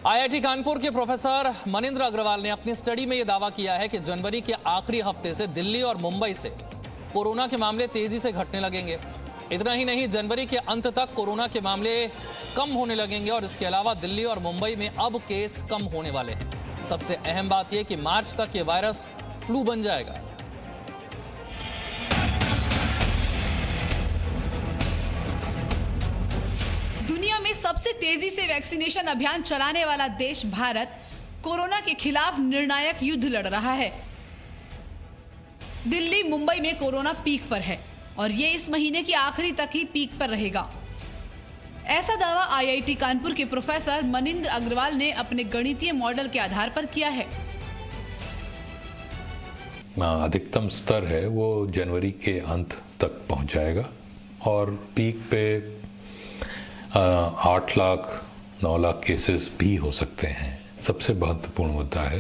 IIT Kanpur के professor Manindra Agarwal ने अपनी स्टडी में यह दावा किया है कि जनवरी के आखिरी हफ्ते से दिल्ली और मुंबई से कोरोना के मामले तेजी से घटने लगेंगे। इतना ही नहीं, जनवरी के अंत तक कोरोना के मामले कम होने लगेंगे और इसके अलावा दिल्ली और मुंबई में अब केस कम होने वाले हैं। सबसे अहम बात यह कि मार्च तक ये वायरस फ्लू बन जाएगा। दुनिया में सबसे तेजी से वैक्सीनेशन अभियान चलाने वाला देश भारत कोरोना के खिलाफ निर्णायक युद्ध लड़ रहा है। दिल्ली, मुंबई में कोरोना पीक पर है और ये इस महीने के आखिरी तक ही पीक पर रहेगा। ऐसा दावा आईआईटी कानपुर के प्रोफेसर मनिंद्र अग्रवाल ने अपने गणितीय मॉडल के आधार पर किया है। अधिकतम स्तर है वो जनवरी के अंत तक पहुंच जाएगा और पीक पे 8 लाख 9 लाख केसेस भी हो सकते हैं। सबसे महत्वपूर्ण मुद्दा है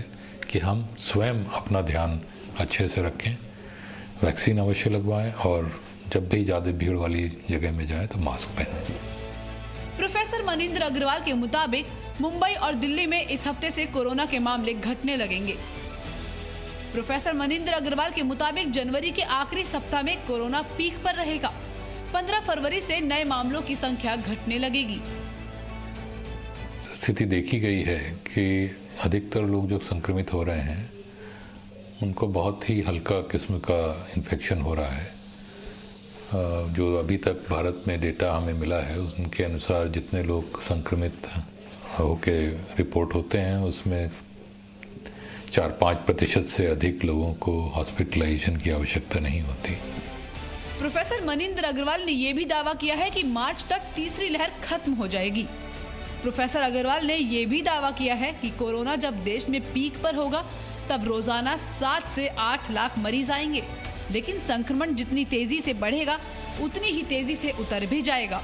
कि हम स्वयं अपना ध्यान अच्छे से रखें, वैक्सीन अवश्य लगवाएं और जब भी ज़्यादा भीड़ वाली जगह में जाएं तो मास्क पहनें। प्रोफेसर मनिंद्र अग्रवाल के मुताबिक मुंबई और दिल्ली में इस हफ्ते से कोरोना के मामले घटने लगेंगे। प्रोफेसर मनिंद्र अग्रवाल के मुताबिक जनवरी के आखिरी सप्ताह में कोरोना पीक पर रहेगा। 15 फरवरी से नए मामलों की संख्या घटने लगेगी। स्थिति देखी गई है कि अधिकतर लोग जो संक्रमित हो रहे हैं उनको बहुत ही हल्का किस्म का इन्फेक्शन हो रहा है। जो अभी तक भारत में डेटा हमें मिला है उनके अनुसार जितने लोग संक्रमित होके रिपोर्ट होते हैं उसमें 4-5% से अधिक लोगों को हॉस्पिटलाइजेशन की आवश्यकता नहीं होती। प्रोफेसर मनिंद्र अग्रवाल ने यह भी दावा किया है कि मार्च तक तीसरी लहर खत्म हो जाएगी। प्रोफेसर अग्रवाल ने यह भी दावा किया है कि कोरोना जब देश में पीक पर होगा तब रोजाना 7 से 8 लाख मरीज आएंगे, लेकिन संक्रमण जितनी तेजी से बढ़ेगा उतनी ही तेजी से उतर भी जाएगा।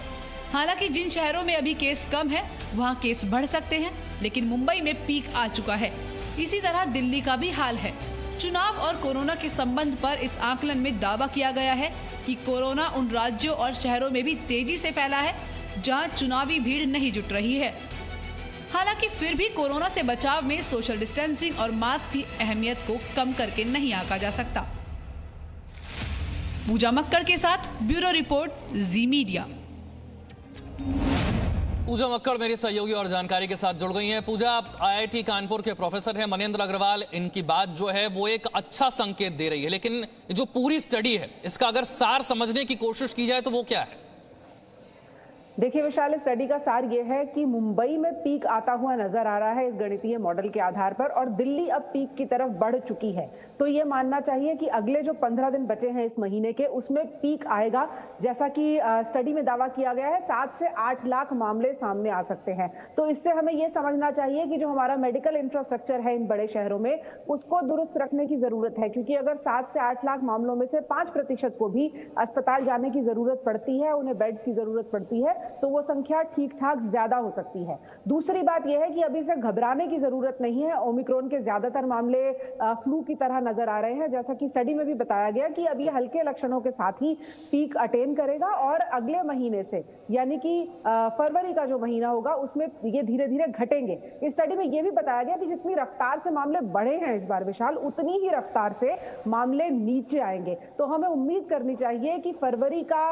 हालांकि जिन शहरों में अभी केस कम है वहां केस बढ़ सकते हैं, लेकिन मुंबई में पीक आ चुका है। इसी तरह दिल्ली का भी हाल है। चुनाव और कोरोना के संबंध पर इस आकलन में दावा किया गया है कि कोरोना उन राज्यों और शहरों में भी तेजी से फैला है जहां चुनावी भीड़ नहीं जुट रही है। हालांकि फिर भी कोरोना से बचाव में सोशल डिस्टेंसिंग और मास्क की अहमियत को कम करके नहीं आंका जा सकता। पूजा मक्कड़ के साथ ब्यूरो रिपोर्ट, जी मीडिया। पूजा मक्कड़ मेरी सहयोगी और जानकारी के साथ जुड़ गई हैं। पूजा, आप आईआईटी कानपुर के प्रोफेसर हैं मनिंद्र अग्रवाल, इनकी बात जो है वो एक अच्छा संकेत दे रही है, लेकिन जो पूरी स्टडी है इसका अगर सार समझने की कोशिश की जाए तो वो क्या है? देखिए विशाल, स्टडी का सार ये है कि मुंबई में पीक आता हुआ नजर आ रहा है इस गणितीय मॉडल के आधार पर, और दिल्ली अब पीक की तरफ बढ़ चुकी है। तो ये मानना चाहिए कि अगले जो 15 दिन बचे हैं इस महीने के उसमें पीक आएगा। जैसा कि स्टडी में दावा किया गया है 7 से 8 लाख मामले सामने आ सकते हैं। तो इससे हमें ये समझना चाहिए कि जो हमारा मेडिकल इंफ्रास्ट्रक्चर है इन बड़े शहरों में उसको दुरुस्त रखने की जरूरत है, क्योंकि अगर 7 से 8 लाख मामलों में से 5% को भी अस्पताल जाने की जरूरत पड़ती है, उन्हें बेड्स की जरूरत पड़ती है, तो वो संख्या ठीक ठाक ज्यादा हो सकती है। दूसरी बात यह है कि अभी से घबराने की जरूरत नहीं है। ओमिक्रॉन के ज्यादातर मामले फ्लू की तरह नजर आ रहे हैं। जैसा कि स्टडी में भी बताया गया कि अभी हल्के लक्षणों के साथ ही पीक अटेन करेगा और अगले महीने से यानी कि फरवरी का जो महीना होगा उसमें ये धीरे धीरे घटेंगे। इस स्टडी में यह भी बताया गया कि जितनी रफ्तार से मामले बढ़े हैं इस बार विशाल, उतनी ही रफ्तार से मामले नीचे आएंगे। तो हमें उम्मीद करनी चाहिए कि फरवरी का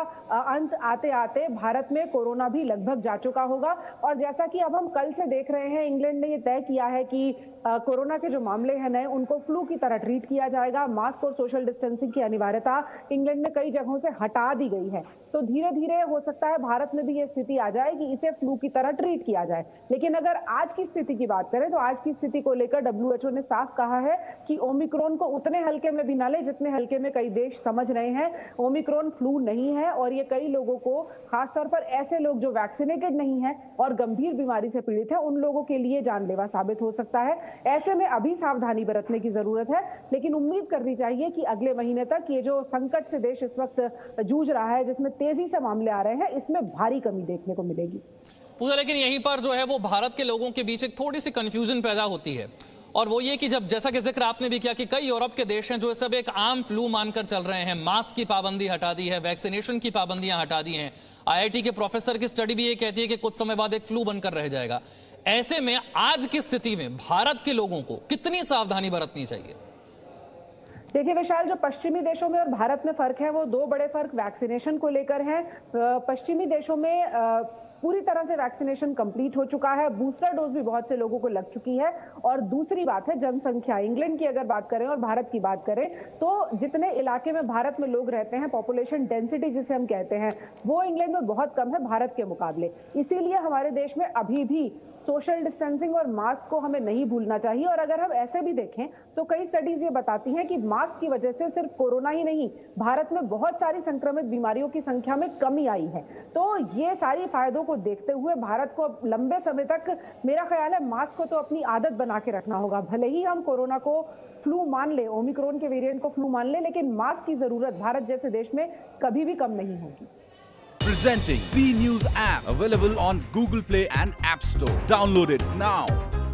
अंत आते आते भारत में कोरोना भी लगभग जा चुका होगा। और जैसा कि अब हम कल से देख रहे हैं, इंग्लैंड ने यह तय किया है कि कोरोना के जो मामले हैं नए उनको फ्लू की तरह ट्रीट किया जाएगा। मास्क और सोशल डिस्टेंसिंग की अनिवार्यता इंग्लैंड में कई जगहों से हटा दी गई है। तो धीरे धीरे हो सकता है भारत में भी यह स्थिति आ जाए कि इसे फ्लू की तरह ट्रीट किया जाए। लेकिन अगर आज की स्थिति की बात करें तो आज की स्थिति को लेकर WHO ने साफ कहा है कि ओमिक्रॉन को उतने हल्के में भी ना ले जितने हल्के में कई देश समझ रहे हैं। ओमिक्रॉन फ्लू नहीं है और ये कई लोगों को, खासतौर पर ऐसे लोग जो वैक्सीनेटेड नहीं है और गंभीर बीमारी से पीड़ित है, उन लोगों के लिए जानलेवा साबित हो सकता है। ऐसे में अभी सावधानी बरतने की जरूरत है, लेकिन उम्मीद करनी चाहिए कि अगले महीने तक ये जो संकट से देश इस वक्त जूझ रहा है, जिसमें तेजी से मामले आ रहे हैं, इसमें भारी कमी देखने को मिलेगी। पूजा, लेकिन यहीं पर जो है वो भारत के लोगों के बीच एक थोड़ी सी कंफ्यूजन पैदा होती है, और वो ये कि जब जैसा कि जिक्र आपने भी किया कि कई यूरोप के देश हैं जो सब एक आम फ्लू मानकर चल रहे हैं, मास्क की पाबंदी हटा दी है, वैक्सीनेशन की पाबंदियां हटा दी हैं। आईआईटी के प्रोफेसर की स्टडी भी ये कहती है कि कुछ समय बाद एक फ्लू बनकर रह जाएगा। ऐसे में आज की स्थिति में भारत के लोगों को कितनी सावधानी बरतनी चाहिए? देखिए विशाल, जो पश्चिमी देशों में और भारत में फर्क है वो दो बड़े फर्क वैक्सीनेशन को लेकर हैं। पश्चिमी देशों में पूरी तरह से वैक्सीनेशन कंप्लीट हो चुका है, बूस्टर डोज भी बहुत से लोगों को लग चुकी है। और दूसरी बात है जनसंख्या। इंग्लैंड की अगर बात करें और भारत की बात करें तो जितने इलाके में भारत में लोग रहते हैं, पॉपुलेशन डेंसिटी जिसे हम कहते हैं, वो इंग्लैंड में बहुत कम है भारत के मुकाबले। इसीलिए हमारे देश में अभी भी सोशल डिस्टेंसिंग और मास्क को हमें नहीं भूलना चाहिए। और अगर हम ऐसे भी देखें तो कई स्टडीज ये बताती हैं कि मास्क की वजह से सिर्फ कोरोना ही नहीं, भारत में बहुत सारी संक्रमित बीमारियों की संख्या में कमी आई है। तो ये सारी फायदों को देखते हुए भारत को अब लंबे समय तक, मेरा ख्याल है, मास्क को तो अपनी आदत बना के रखना होगा। भले ही हम कोरोना को फ्लू मान ले, ओमिक्रॉन के वेरिएंट को फ्लू मान ले, लेकिन मास्क की जरूरत भारत जैसे देश में कभी भी कम नहीं होगी। Presenting B News app, available on Google Play and App Store. Download it now.